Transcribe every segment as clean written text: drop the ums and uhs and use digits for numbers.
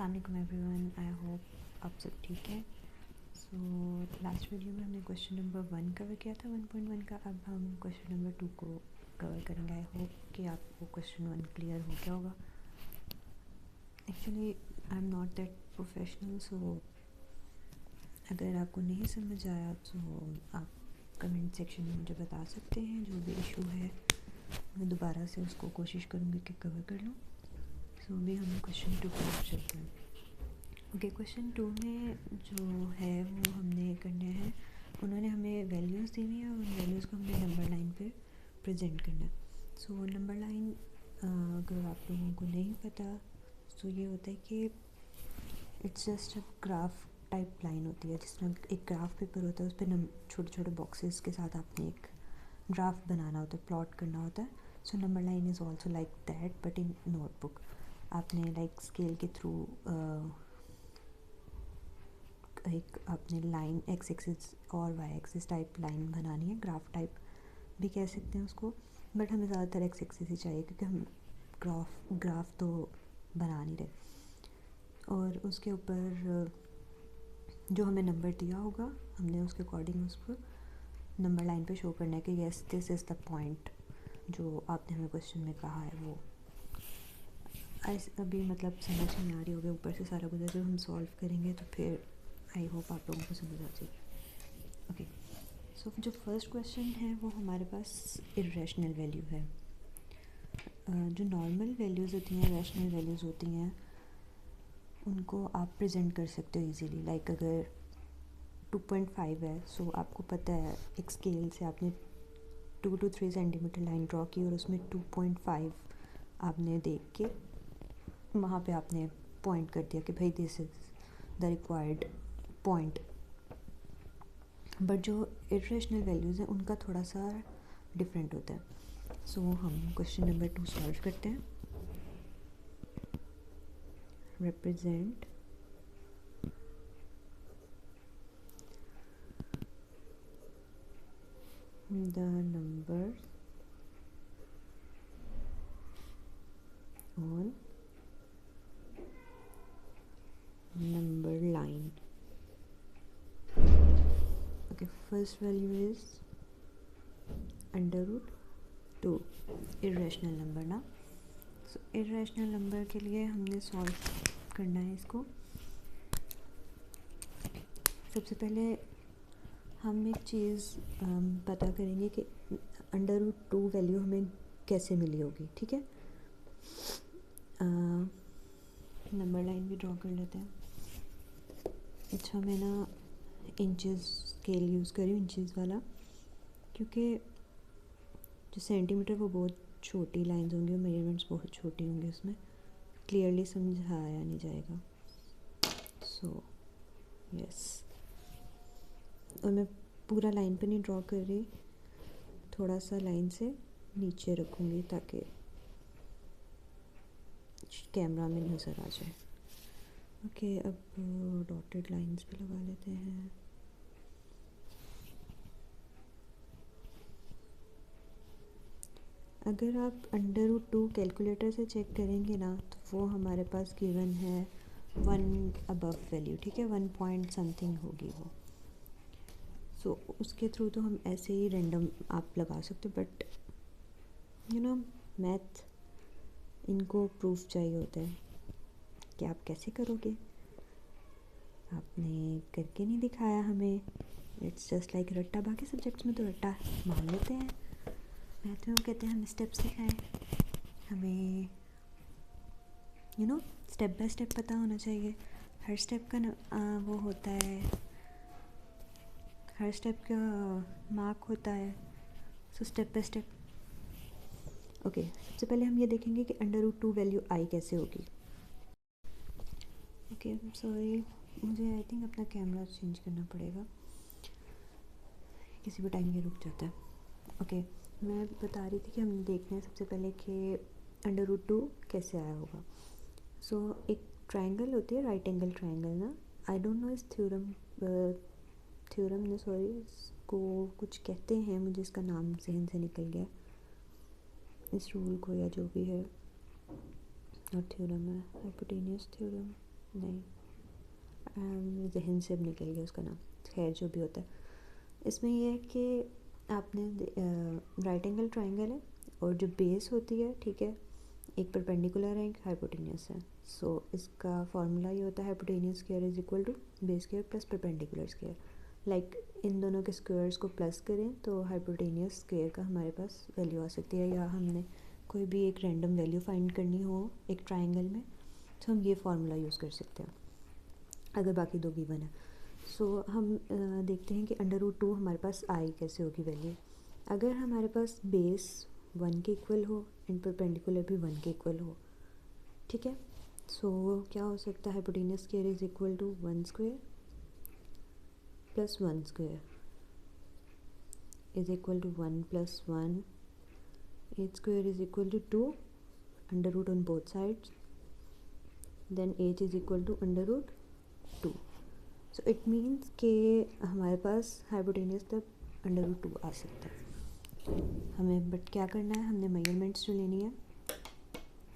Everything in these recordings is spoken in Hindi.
अस्सलाम वालेकुम एवरीवन, आई होप आप सब ठीक है। सो लास्ट वीडियो में हमने क्वेश्चन नंबर 1 कवर किया था 1.1 का। अब हम क्वेश्चन नंबर 2 को कवर करेंगे। आई होप कि आपको क्वेश्चन 1 क्लियर हो गया होगा। Actually I am not that professional, so अगर आपको नहीं समझ आया तो आप कमेंट सेक्शन में मुझे बता सकते हैं। जो भी इशू है मैं दोबारा से उसको कोशिश करूँगी कि कवर कर लूँ। सो अभी हम क्वेश्चन 2 पर चलते हैं। ओके, क्वेश्चन 2 में जो है वो हमने करना है, उन्होंने हमें वैल्यूज़ दी हुई है और उन वैल्यूज़ को हमने नंबर लाइन पे प्रेजेंट करना है। सो नंबर लाइन अगर आप लोगों को नहीं पता तो ये होता है कि it's just a graph type line होती है, जिसमें एक ग्राफ पेपर होता है, उस पर छोटे छोटे बॉक्सेस के साथ आपने एक ग्राफ बनाना होता है, प्लॉट करना होता है। So number line is also like that but in notebook. आपने लाइक स्केल के थ्रू एक आपने लाइन एक्स एक्सिस और वाई एक्सिस टाइप लाइन बनानी है, ग्राफ टाइप भी कह सकते हैं उसको, बट हमें ज़्यादातर एक्स एक्सिस ही चाहिए क्योंकि हम ग्राफ तो बना नहीं रहे। और उसके ऊपर जो हमें नंबर दिया होगा हमने उसके अकॉर्डिंग उसको नंबर लाइन पे शो करना है कि yes this is the point जो आपने हमें क्वेश्चन में कहा है। वो अभी मतलब समझ नहीं आ रही होगी ऊपर से सारा कुछ, जब हम सॉल्व करेंगे तो फिर आई होप आप लोगों को समझ आ जाएगी। ओके, सो जो फर्स्ट क्वेश्चन है वो हमारे पास इरेशनल वैल्यू है। जो नॉर्मल वैल्यूज़ होती हैं, रैशनल वैल्यूज़ होती हैं, उनको आप प्रेजेंट कर सकते हो इजीली। लाइक अगर 2.5 है, सो आपको पता है एक स्केल से आपने 2 to 3 सेंटीमीटर लाइन ड्रॉ की और उसमें 2.5 आपने देख के वहाँ पे आपने पॉइंट कर दिया कि भाई this is the required point. But जो इरेशनल वैल्यूज़ हैं उनका थोड़ा सा डिफरेंट होता है। सो हम क्वेश्चन नंबर 2 सॉल्व करते हैं। Represent the number on number line. Okay, first value is √2, irrational number ना। सो इरेशनल नंबर के लिए हमने सॉल्व करना है इसको। सबसे पहले हम एक चीज़ पता करेंगे कि √2 वैल्यू हमें कैसे मिली होगी। ठीक है, नंबर लाइन भी ड्रॉ कर लेते हैं। अच्छा, मैं ना इंचेस स्केल यूज़ करी हूँ, इंचेस वाला, क्योंकि जो सेंटीमीटर वो बहुत छोटी लाइंस होंगी और मेजरमेंट्स बहुत छोटी होंगी, उसमें क्लियरली समझाया नहीं जाएगा। सो यस, और मैं पूरा लाइन पे नहीं ड्रॉ कर रही, थोड़ा सा लाइन से नीचे रखूँगी ताकि कैमरा में नज़र आ जाए। ओके, अब डॉटेड लाइंस भी लगा लेते हैं। अगर आप √2 कैलकुलेटर से चेक करेंगे ना तो वो हमारे पास गिवन है 1 अबव वैल्यू। ठीक है, 1 पॉइंट समथिंग होगी वो। सो उसके थ्रू तो हम ऐसे ही रैंडम आप लगा सकते हो, बट यू नो मैथ इनको प्रूफ चाहिए होता है कि आप कैसे करोगे। आपने करके नहीं दिखाया हमें, इट्स जस्ट लाइक रट्टा। बाकी सब्जेक्ट्स में तो रट्टा मान लेते हैं, मैथ में वो कहते हैं हमें स्टेप्स सिखाएं, हमें स्टेप बाय स्टेप पता होना चाहिए। हर स्टेप का वो होता है, हर स्टेप का मार्क होता है। So step by step. Okay, सबसे पहले हम ये देखेंगे कि √2 वैल्यू आई कैसे होगी। ओके, सॉरी, मुझे आई थिंक अपना कैमरा चेंज करना पड़ेगा, किसी भी टाइम ये रुक जाता है। ओके, मैं बता रही थी कि हम देखते हैं सबसे पहले कि √2 कैसे आया होगा। सो एक ट्रायंगल होती है, राइट एंगल ट्रायंगल ना। आई डोंट नो इस थ्योरम ने सॉरी इसको कुछ कहते हैं, मुझे इसका नाम जहन से निकल गया, इस रूल को या जो भी है। और थ्योरम है हाइपोटेन्यूस थ्योरम, नहीं, जहन से अब निकल गया उसका नाम, खैर जो भी होता है। इसमें यह है कि आपने राइट एंगल ट्राइंगल है और जो बेस होती है, ठीक है, एक परपेंडिकुलर है, एक हाइपोटेनियस है। सो इसका फॉर्मूला ये होता है hypotenuse square is equal to base square plus perpendicular square. Like इन दोनों के स्क्वायर्स को प्लस करें तो हाइपोटेनियस स्क्वायर का हमारे पास वैल्यू आ सकती है, या हमने कोई भी एक रैंडम वैल्यू फाइंड करनी हो एक ट्राइंगल में तो हम ये फार्मूला यूज़ कर सकते हैं अगर बाकी दो गिवन है। सो हम देखते हैं कि √2 हमारे पास आई कैसे होगी वैल्यू। अगर हमारे पास बेस 1 के इक्वल हो एंड परपेंडिकुलर भी 1 के इक्वल हो, ठीक है, सो क्या हो सकता है, hypotenuse square is equal to 1 square plus 1 square is equal to 1 plus 1, 8 square is equal to 2, √ on both sides, then h is equal to √2। So it means कि हमारे पास हाइपोटेनियस तक √2 आ सकता है हमें, बट क्या करना है, हमने मेजरमेंट्स जो लेनी है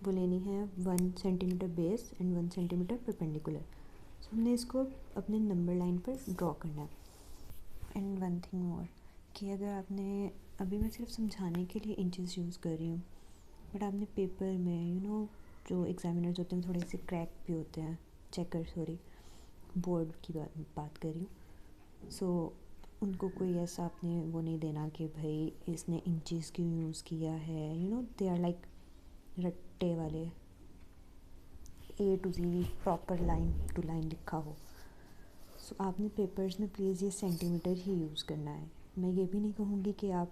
वो लेनी है 1 centimetre base and 1 centimetre perpendicular. So हमने इसको अपने नंबर लाइन पर ड्रॉ करना है। एंड वन थिंग मोर कि अगर आपने, अभी मैं सिर्फ समझाने के लिए इंचेस यूज़ कर रही हूँ, बट आपने पेपर में जो एग्जामिनर्स होते हैं थोड़े से क्रैक भी होते हैं, चेकर सॉरी बोर्ड की बात कर रही हूँ। सो उनको कोई ऐसा आपने वो नहीं देना कि भाई इसने इंचेस क्यों यूज़ किया है, दे आर लाइक रट्टे वाले, A to Z proper line to line लिखा हो। सो आपने पेपर्स में प्लीज़ ये सेंटीमीटर ही यूज़ करना है। मैं ये भी नहीं कहूँगी कि आप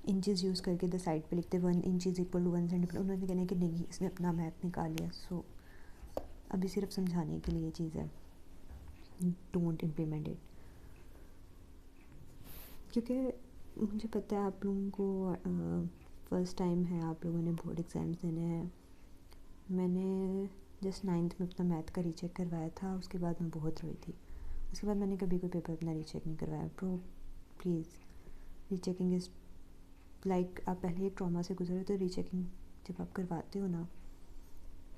इंचेस यूज़ करके द साइड पे लिखते 1 inch is equal to 1 centimetre, उन्होंने कहना है कि नहीं इसने अपना मैथ निकाल लिया। सो अभी सिर्फ समझाने के लिए ये चीज़ है, डोंट इम्प्लीमेंट इट। क्योंकि मुझे पता है आप लोगों को फर्स्ट टाइम है, आप लोगों ने बोर्ड एग्ज़ाम्स देने हैं। मैंने जस्ट 9th में अपना मैथ का रीचेक करवाया था, उसके बाद मैं बहुत रोई थी। उसके बाद मैंने कभी कोई पेपर अपना रीचेक नहीं करवाया। प्लीज़, रीचेकिंग इज़ लाइक आप पहले एक ट्रॉमा से गुजरे तो रीचेकिंग जब आप करवाते हो ना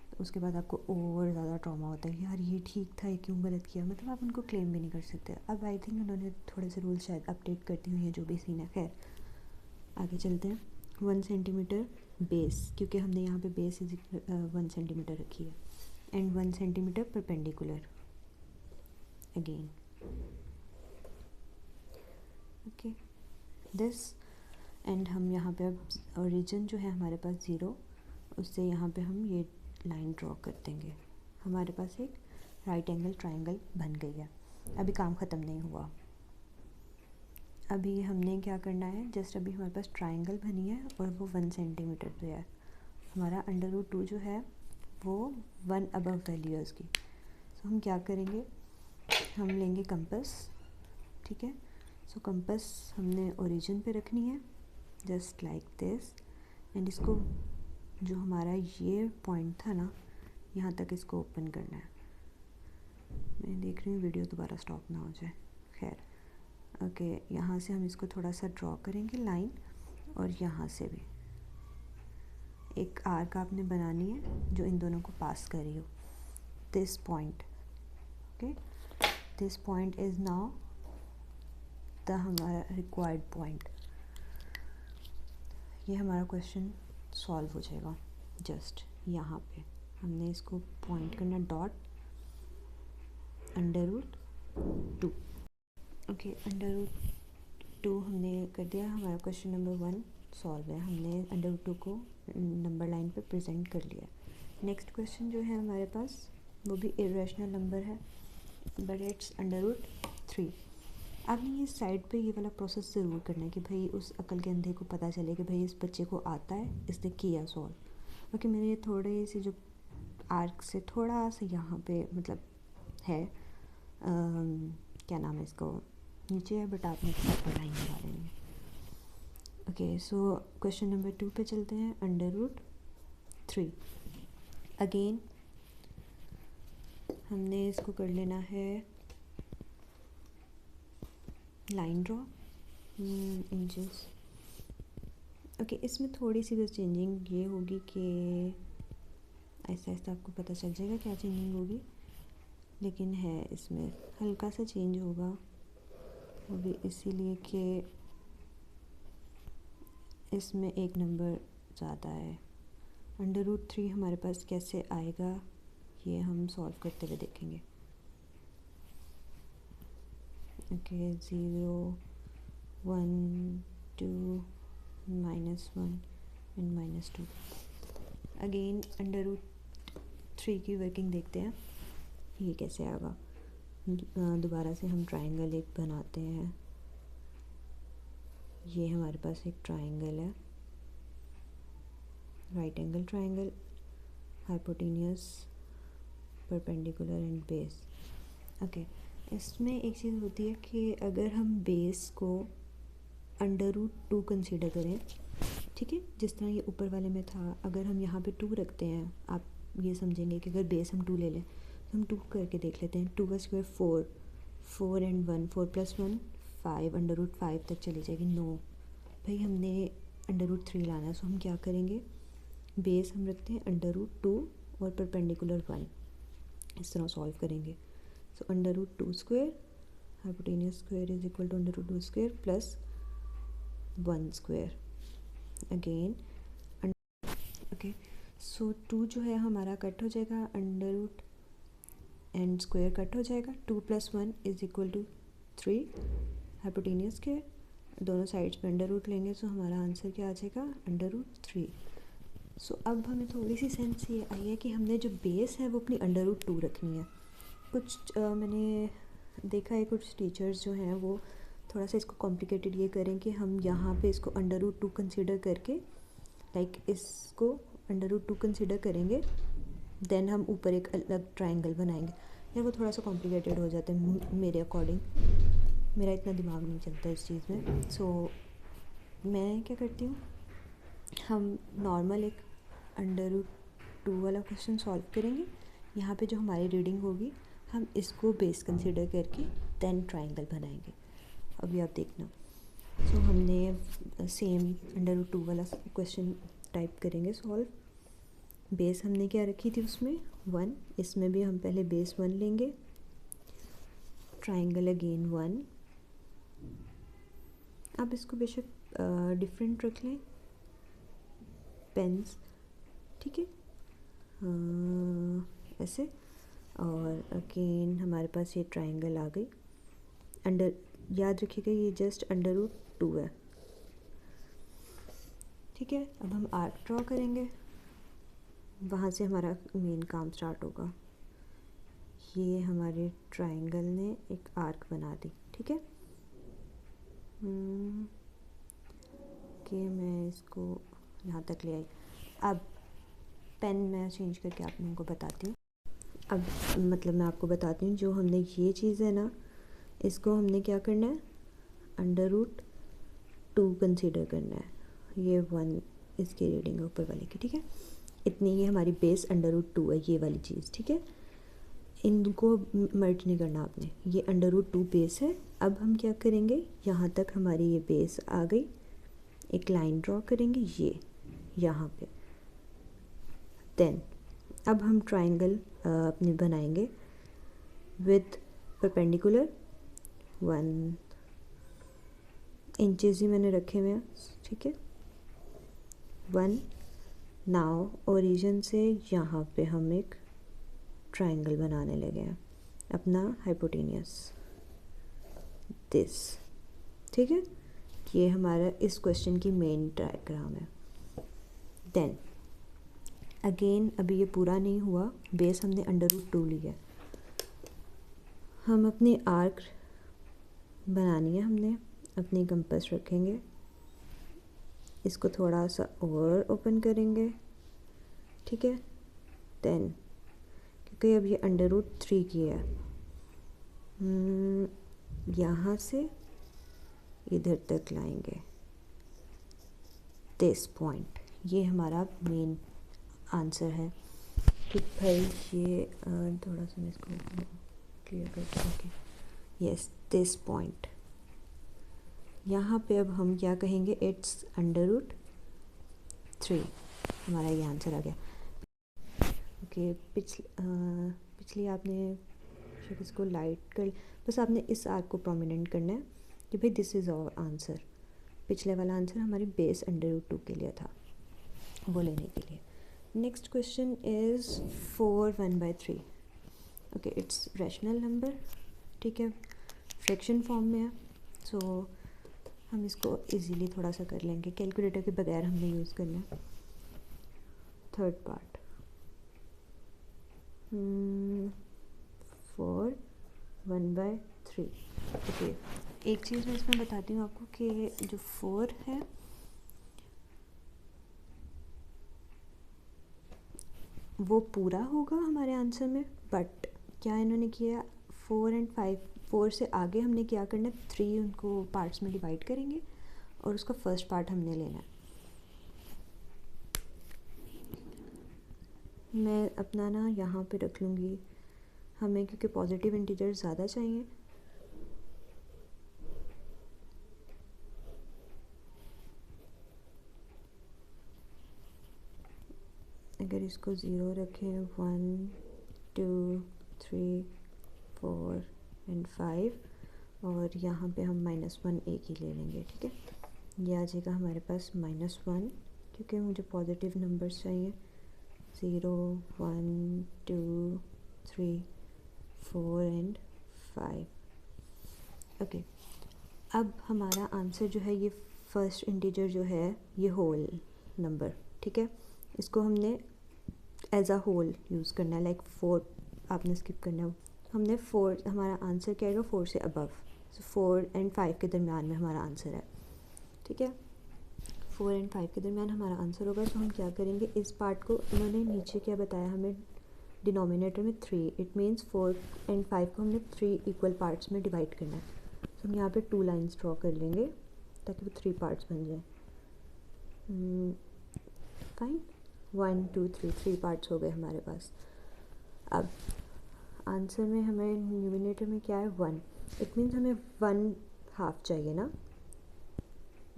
तो उसके बाद आपको और ज़्यादा ट्रॉमा होता है, यार ये ठीक था, ये क्यों गलत किया, मतलब आप उनको क्लेम भी नहीं कर सकते। अब आई थिंक उन्होंने थोड़े से रूल्स शायद अपडेट करती हुई है, जो भी सीन है। खैर आगे चलते हैं। 1 सेंटीमीटर बेस, क्योंकि हमने यहाँ पे बेस 1 सेंटीमीटर रखी है, and 1 centimetre perpendicular again, okay this. And हम यहाँ पे अब ओरिजिन जो है हमारे पास 0, उससे यहाँ पे हम ये लाइन ड्रॉ कर देंगे। हमारे पास एक राइट एंगल ट्राइंगल बन गई है। अभी काम ख़त्म नहीं हुआ, अभी हमने क्या करना है, जस्ट अभी हमारे पास ट्राइंगल बनी है और वो 1 सेंटीमीटर पे है। हमारा √2 जो है वो 1 अबव वैल्यू है उसकी। सो हम क्या करेंगे, हम लेंगे कंपास, ठीक है। सो कंपास हमने ओरिजिन पे रखनी है जस्ट लाइक दिस, एंड इसको जो हमारा ये पॉइंट था ना, यहाँ तक इसको ओपन करना है। मैं देख रही हूँ वीडियो दोबारा स्टॉप ना हो जाए। खैर ओके, यहाँ से हम इसको थोड़ा सा ड्रॉ करेंगे लाइन, और यहाँ से भी एक आर्क आपने बनानी है जो इन दोनों को पास कर रही हो। This point, okay, this point is now the हमारा रिक्वायर्ड पॉइंट। ये हमारा क्वेश्चन सॉल्व हो जाएगा। जस्ट यहाँ पे हमने इसको पॉइंट करना डॉट √2, ओके, √2 हमने कर दिया। हमारा क्वेश्चन नंबर 1 सॉल्व है, हमने √2 को नंबर लाइन पे प्रेजेंट कर लिया। नेक्स्ट क्वेश्चन जो है हमारे पास वो भी इरेशनल नंबर है, बट इट्स √3। आपने ये साइड पे ये वाला प्रोसेस ज़रूर करना है कि भाई उस अकल के अंधे को पता चले कि भाई इस बच्चे को आता है, इसने किया सॉल्व। ओके, मेरे ये थोड़े से जो आर्क से थोड़ा सा यहाँ पे मतलब है, क्या नाम है इसको, नीचे है, बट आपने प्रॉपर लाइन लगा लेनी है। ओके, सो क्वेश्चन नंबर 2 पे चलते हैं। √3 अगेन हमने इसको कर लेना है लाइन ड्रॉ इंचेस। ओके, इसमें थोड़ी सी बस चेंजिंग ये होगी कि ऐसा ऐसा आपको पता चल जाएगा क्या चेंजिंग होगी। लेकिन है इसमें हल्का सा चेंज होगा, वो भी इसीलिए कि इसमें एक नंबर ज़्यादा है। √3 हमारे पास कैसे आएगा ये हम सॉल्व करते हुए देखेंगे। Okay, 0 1 2 -1 and -2। अगेन √3 की वर्किंग देखते हैं ये कैसे आएगा। दोबारा से हम ट्राइंगल एक बनाते हैं। ये हमारे पास एक ट्राइंगल है, right angle triangle, hypotenuse, perpendicular and base. Okay, इसमें एक चीज़ होती है कि अगर हम बेस को √2 कंसीडर करें, ठीक है, जिस तरह ये ऊपर वाले में था, अगर हम यहाँ पे 2 रखते हैं, आप ये समझेंगे कि अगर बेस हम 2 ले लें तो हम 2 करके देख लेते हैं। 2 का स्क्वायर 4, 4 एंड 1, 4 + 1 5, √5 तक चली जाएगी। नो भाई, हमने √3 लाना है, सो हम क्या करेंगे, बेस हम रखते हैं √2 और परपेंडिकुलर 1, इस तरह सॉल्व करेंगे। So √2 square hypotenuse square is equal to √2 square plus 1 square. Again okay, so 2 जो है हमारा कट हो जाएगा, √ एंड स्क्वायर कट हो जाएगा। 2 + 1 is equal to 3 hypotenuse square, दोनों साइड्स पे √ लेंगे, सो हमारा आंसर क्या आ जाएगा, √3। सो अब हमें थोड़ी सी सेंस ये आई है कि हमने जो बेस है वो अपनी √2 रखनी है। कुछ मैंने देखा है कुछ टीचर्स जो हैं वो थोड़ा सा इसको कॉम्प्लिकेटेड ये करें कि हम यहाँ पे इसको √2 कंसीडर करके, लाइक इसको √2 कंसीडर करेंगे, देन हम ऊपर एक अलग ट्राइंगल बनाएंगे। यार वो थोड़ा सा कॉम्प्लिकेटेड हो जाता है मेरे अकॉर्डिंग, मेरा इतना दिमाग नहीं चलता इस चीज़ में। सो मैं क्या करती हूँ, हम नॉर्मल एक √2 वाला क्वेश्चन सॉल्व करेंगे। यहाँ पे जो हमारी रीडिंग होगी हम इसको बेस कंसीडर करके देन ट्राइंगल बनाएंगे। अभी आप देखना। सो हमने सेम √2 वाला क्वेश्चन टाइप करेंगे सॉल्व। बेस हमने क्या रखी थी उसमें 1, इसमें भी हम पहले बेस 1 लेंगे, ट्राइंगल अगेन 1। आप इसको बेशक डिफरेंट रख लें, पेन्स, ठीक है, ऐसे। और अगेन हमारे पास ये ट्राइंगल आ गई। याद रखिएगा ये जस्ट √2 है, ठीक है। अब हम आर्क ड्रॉ करेंगे, वहाँ से हमारा मेन काम स्टार्ट होगा। ये हमारे ट्राइंगल ने एक आर्क बना दी, ठीक है। कि मैं इसको यहाँ तक ले आई। अब पेन मैं चेंज करके आप लोगों को बताती हूँ। अब मतलब मैं आपको बताती हूँ, जो हमने ये चीज़ है ना, इसको हमने क्या करना है, √2 कंसीडर करना है। ये 1 इसकी रीडिंग है ऊपर वाले की, ठीक है। इतनी ही हमारी बेस √2 है, ये वाली चीज़, ठीक है। इनको मर्ज नहीं करना आपने, ये √2 बेस है। अब हम क्या करेंगे, यहाँ तक हमारी ये बेस आ गई, एक लाइन ड्रॉ करेंगे ये यहाँ पे। देन अब हम ट्राइंगल अपने बनाएंगे विद परपेंडिकुलर 1 इंचेस ही मैंने रखे हुए हैं, ठीक है। 1 नाउ ओरिजिन से यहाँ पे हम एक ट्राइंगल बनाने लगे हैं अपना हाइपोटेनियस दिस, ठीक है। ये हमारा इस क्वेश्चन की मेन डायग्राम है। देन अगेन अभी ये पूरा नहीं हुआ, बेस हमने √2 लिया, हम अपनी आर्क बनानी है, हमने अपनी कंपास रखेंगे, इसको थोड़ा सा और ओपन करेंगे, ठीक है। देन क्योंकि अब ये √3 की है, यहाँ से इधर तक लाएंगे दिस पॉइंट। ये हमारा मेन आंसर है, ठीक भाई। ये थोड़ा सा मैं इसको क्लियर करते हैं। यस, दिस पॉइंट, यहाँ पे अब हम क्या कहेंगे, इट्स √3। हमारा ये आंसर आ गया। ओके, पिछली आपने बेशक इसको लाइट कर, बस आपने इस आर्क को प्रोमिनेंट करना है कि भाई दिस इज़ आवर आंसर। पिछले वाला आंसर हमारी बेस √2 के लिए था, वो लेने के लिए। Next question is 4 1/3। Okay, it's rational number, ठीक है, फ्रैक्शन फॉर्म में है, सो हम इसको इजीली थोड़ा सा कर लेंगे। कैलकुलेटर के बगैर हमने यूज़ करना है। Third part 4 1/3। ओके, एक चीज़ मैं इसमें बताती हूँ आपको कि जो 4 है वो पूरा होगा हमारे आंसर में, बट क्या इन्होंने किया 4 और 5, 4 से आगे हमने क्या करना है 3 उनको पार्ट्स में डिवाइड करेंगे और उसका फर्स्ट पार्ट हमने लेना है। मैं अपना ना यहाँ पे रख लूँगी, हमें क्योंकि पॉजिटिव इंटीजर ज़्यादा चाहिए। अगर इसको 0 रखें 1 2 3 4 एंड 5 और यहाँ पे हम -1 एक ही ले लेंगे, ठीक है। ये आ जाएगा हमारे पास -1, क्योंकि मुझे पॉजिटिव नंबर्स चाहिए। 0 1 2 3 4 एंड 5। ओके, अब हमारा आंसर जो है ये फर्स्ट इंटीजर जो है ये होल नंबर, ठीक है, इसको हमने एज अ होल यूज़ करना है, लाइक 4 आपने स्किप करना है। हमने 4, हमारा आंसर क्या आएगा 4 से अबव, सो 4 एंड 5 के दरमियान में हमारा आंसर है, ठीक है। 4 एंड 5 के दरमियान हमारा आंसर होगा, तो हम क्या करेंगे इस पार्ट को, इन्होंने नीचे क्या बताया हमें डिनोमिनेटर में 3, इट मीन्स 4 एंड 5 को हमने 3 इक्वल पार्ट्स में डिवाइड करना है। तो हम यहाँ पे 2 लाइन्स ड्रॉ कर लेंगे ताकि वो 3 पार्ट्स बन जाए। फाइन, 1 2 3 पार्ट्स हो गए हमारे पास। अब आंसर में हमें न्यूमिनेटर में क्या है 1, इट मीन्स हमें 1/2 चाहिए ना,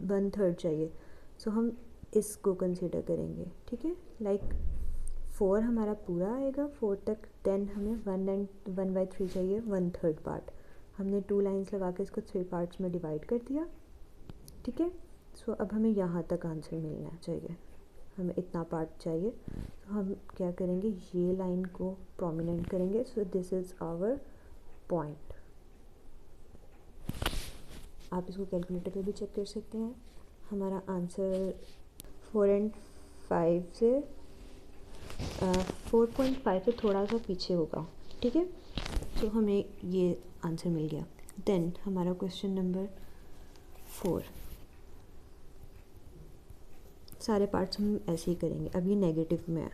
1/3 चाहिए, सो हम इसको कंसीडर करेंगे, ठीक है। लाइक 4 हमारा पूरा आएगा 4 तक, देन हमें 1/3 चाहिए 1/3 पार्ट। हमने 2 लाइन्स लगा के इसको 3 पार्ट्स में डिवाइड कर दिया, ठीक है। सो अब हमें यहाँ तक आंसर मिलना चाहिए, हमें इतना पार्ट चाहिए, तो हम क्या करेंगे ये लाइन को प्रोमिनेंट करेंगे, so this is our point. आप इसको कैलकुलेटर पे भी चेक कर सकते हैं। हमारा आंसर 4 एंड 5 से 4.5 से थोड़ा सा पीछे होगा, ठीक है। तो हमें ये आंसर मिल गया। देन हमारा क्वेश्चन नंबर 4, सारे पार्ट्स हम ऐसे ही करेंगे। अब ये नेगेटिव में है,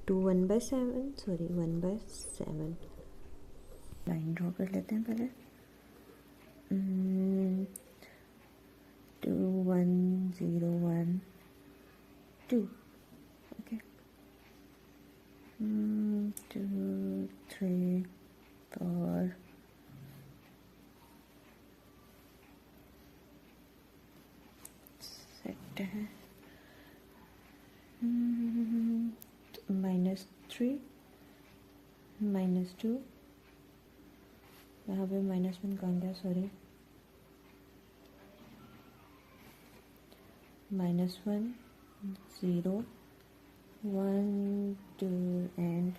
2 1/7, सॉरी 1/7 लाइन ड्रॉ कर लेते हैं पहले। 2 1 0 1 2, ओके, 2 3 4 सेट है, -3 -2, यहाँ पे -1 कहाँ गया, सॉरी, -1 0 1 2 एंड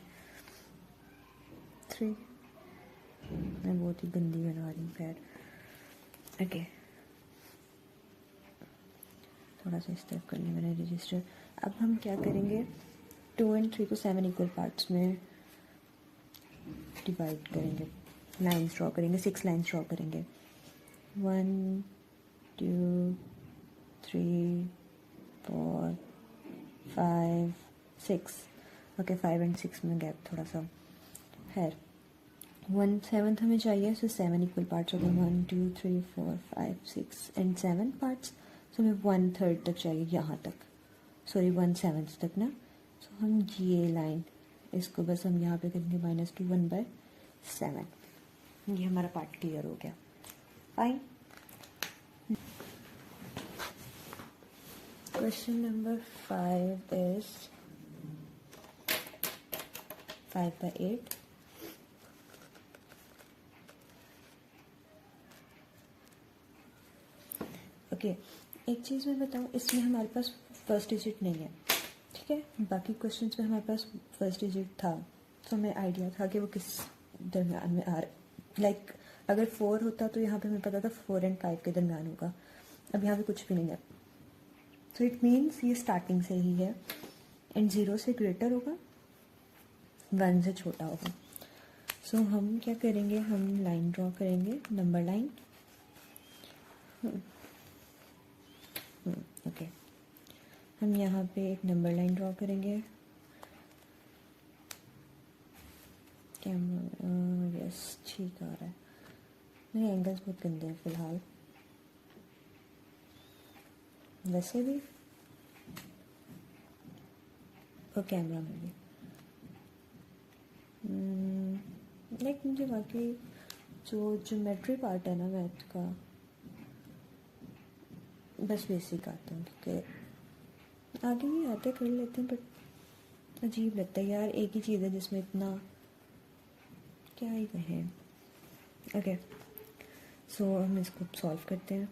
3। मैं बहुत ही गंदी बना रही हूँ खैर, ओके, थोड़ा सा इस तरफ कर लिया मैंने रजिस्टर। अब हम क्या करेंगे 2 एंड 3 को 7 इक्वल पार्ट्स में डिवाइड करेंगे, लाइन्स ड्रॉ करेंगे, 6 लाइन्स ड्रॉ करेंगे, 1 2 3 4 5 6, ओके, 5 एंड 6 में गैप थोड़ा सा है। 1/7 हमें चाहिए, सो 7 इक्वल पार्ट्स हो गए, 1 2 3 4 5 6 एंड 7 पार्ट्स, सो हमें 1/3 तक चाहिए, यहाँ तक, सॉरी 1/7 तक ना। सो हम ये लाइन, इसको बस हम यहाँ पे करेंगे -2 1/7। ये हमारा पार्ट क्लियर हो गया, fine. Question number 5 is 5/8। Okay, एक चीज़ मैं बताऊँ, इसमें हमारे पास फर्स्ट डिजिट नहीं है, ठीक है। बाकी क्वेश्चंस में हमारे पास फर्स्ट डिजिट था, तो हमें आइडिया था कि वो किस दरमियान में आ रहा। लाइक अगर 4 होता तो यहाँ पे हमें पता था 4 और 5 के दरमियान होगा। अब यहाँ पे कुछ भी नहीं है, सो इट मीन्स ये स्टार्टिंग से ही है एंड 0 से ग्रेटर होगा, 1 से छोटा होगा। सो हम क्या करेंगे, हम लाइन ड्रॉ करेंगे, नंबर लाइन। ओके, हम यहाँ पे एक नंबर लाइन ड्रॉ करेंगे। कैमरा यस ठीक आ रहा है, मेरे एंगल्स बहुत गंदे हैं फ़िलहाल, वैसे भी और कैमरा में भी। लाइक मुझे वाकई जो ज्योमेट्री पार्ट है ना मैथ का, बस बेसिक आता है, क्योंकि आगे भी आते कर लेते हैं, बट अजीब लगता है यार, एक ही चीज़ है जिसमें इतना क्या ही कहें। ओके, सो हम इसको सॉल्व करते हैं।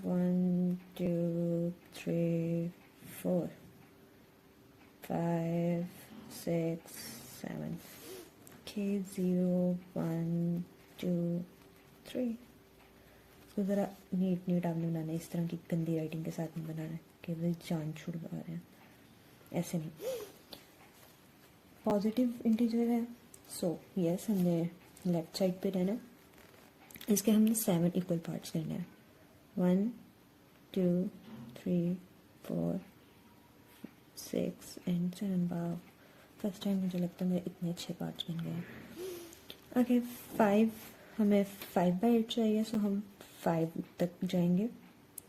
वन टू थ्री फोर 5 6 7 के 0 1 2 3। इसको ज़रा नीट आपने बनाना है, इस तरह की गंदी राइटिंग के साथ नहीं बनाना है, केवल जान छुड़वा रहे हैं, ऐसे नहीं। पॉजिटिव इंटीजर है, सो यस हमने लेफ्ट साइड पे रहना। इसके हमने 7 इक्वल पार्ट्स करने हैं, 1 2 3 4 6 एंड 7। वाव, फर्स्ट टाइम मुझे लगता है मेरे इतने अच्छे पार्ट्स बन गए। ओके, 5 हमें 5/8 चाहिए, सो हम 5 तक जाएंगे,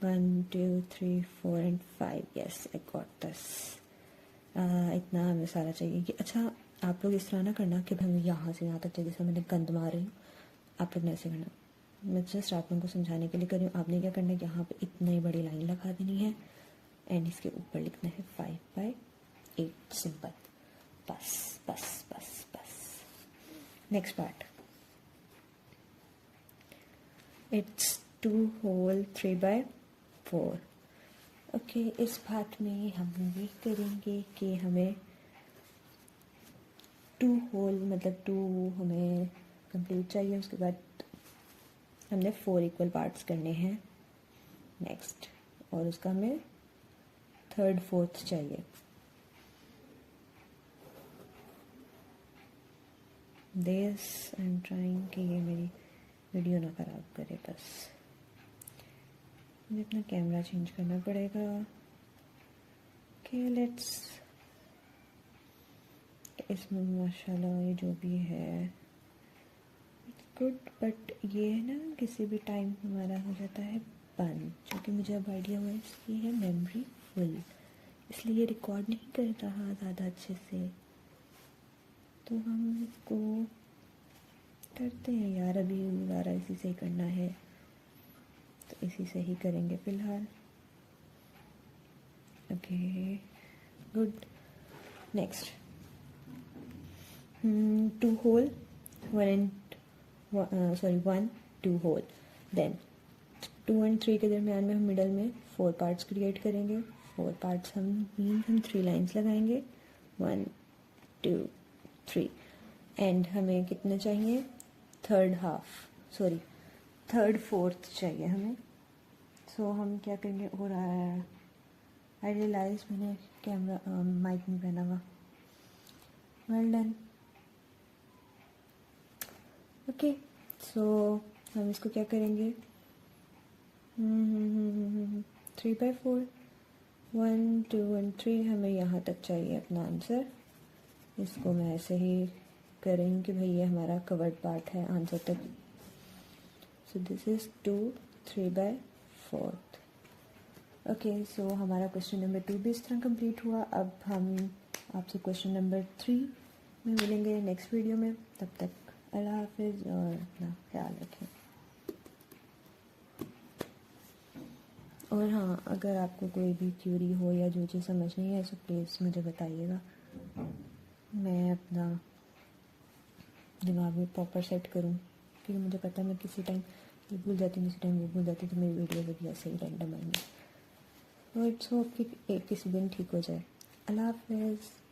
1 2 3 4 and 5। Yes I got this. इतना हमें सारा चाहिए कि अच्छा आप लोग इस तरह ना करना कि हमें यहाँ से यहाँ तक चाहिए, जैसे मैंने गंद मार रही हूँ, आप लोग ने ऐसे करना। मैं जस्ट आप लोगों को समझाने के लिए कर रही हूँ। आपने क्या करना है, यहाँ पे इतनी बड़ी लाइन लगा देनी है एंड इसके ऊपर लिखना है 5/8, सिंपल, बस बस बस बस। Next part, it's 2 whole 3/4। Okay, इस पार्ट में हम ये करेंगे कि हमें 2 होल मतलब 2 हमें कंप्लीट चाहिए, उसके बाद हमने 4 इक्वल पार्ट्स करने हैं नेक्स्ट, और उसका हमें 3rd 4th चाहिए। दिस आई एम ट्राइंग कि ये मेरी वीडियो ना ख़राब करे, बस मुझे अपना कैमरा चेंज करना पड़ेगा। ओके लेट्स, इसमें माशाल्लाह ये जो भी है गुड, बट ये है ना किसी भी टाइम हमारा हो जाता है बंद, जो कि मुझे अब आइडिया हुआ है इसकी है मेमोरी फुल, इसलिए ये रिकॉर्ड नहीं कर रहा ज़्यादा अच्छे से। तो हम इसको करते हैं यार, अभी दोबारा इसी से ही करना है, तो इसी से ही करेंगे फ़िलहाल। Okay good, next 2 whole 1 2 whole, then 2 और 3 के दरमियान में हम मिडल में 4 पार्ट्स क्रिएट करेंगे। 4 पार्ट्स हम 3 लाइंस लगाएंगे, 1 2 3 एंड हमें कितने चाहिए, 3rd 4th चाहिए हमें। सो हम क्या करेंगे, हो रहा है आई रियलाइज मैंने कैमरा माइक नहीं पहना हुआ। Well done. ओके, सो हम इसको क्या करेंगे, 3/4 1 2 और 3 हमें यहाँ तक चाहिए अपना आंसर। इसको मैं ऐसे ही करेंगे कि भाई ये हमारा कवर्ड पार्ट है आंसर तक। सो दिस इज़ 2 3/4। ओके, सो हमारा क्वेश्चन नंबर 2 भी इस तरह कंप्लीट हुआ। अब हम आपसे क्वेश्चन नंबर 3 में मिलेंगे नेक्स्ट वीडियो में। तब तक अल्लाह हाफिज़ और अपना ख्याल रखें। और हाँ, अगर आपको कोई भी क्यूरी हो या जो चीज़ समझ नहीं है, सो प्लीज़ मुझे बताइएगा, मैं अपना दिमाग में प्रॉपर सेट करूँ, क्योंकि मुझे पता है मैं किसी टाइम ये भूल जाती हूँ, किसी टाइम वो भूल जाती हूँ, तो मेरी वीडियोज़ भी ऐसे ही रैंडम आएंगी। तो इट्स होप कि एक किसी दिन ठीक हो जाए। अल्लाह हाफ़िज़।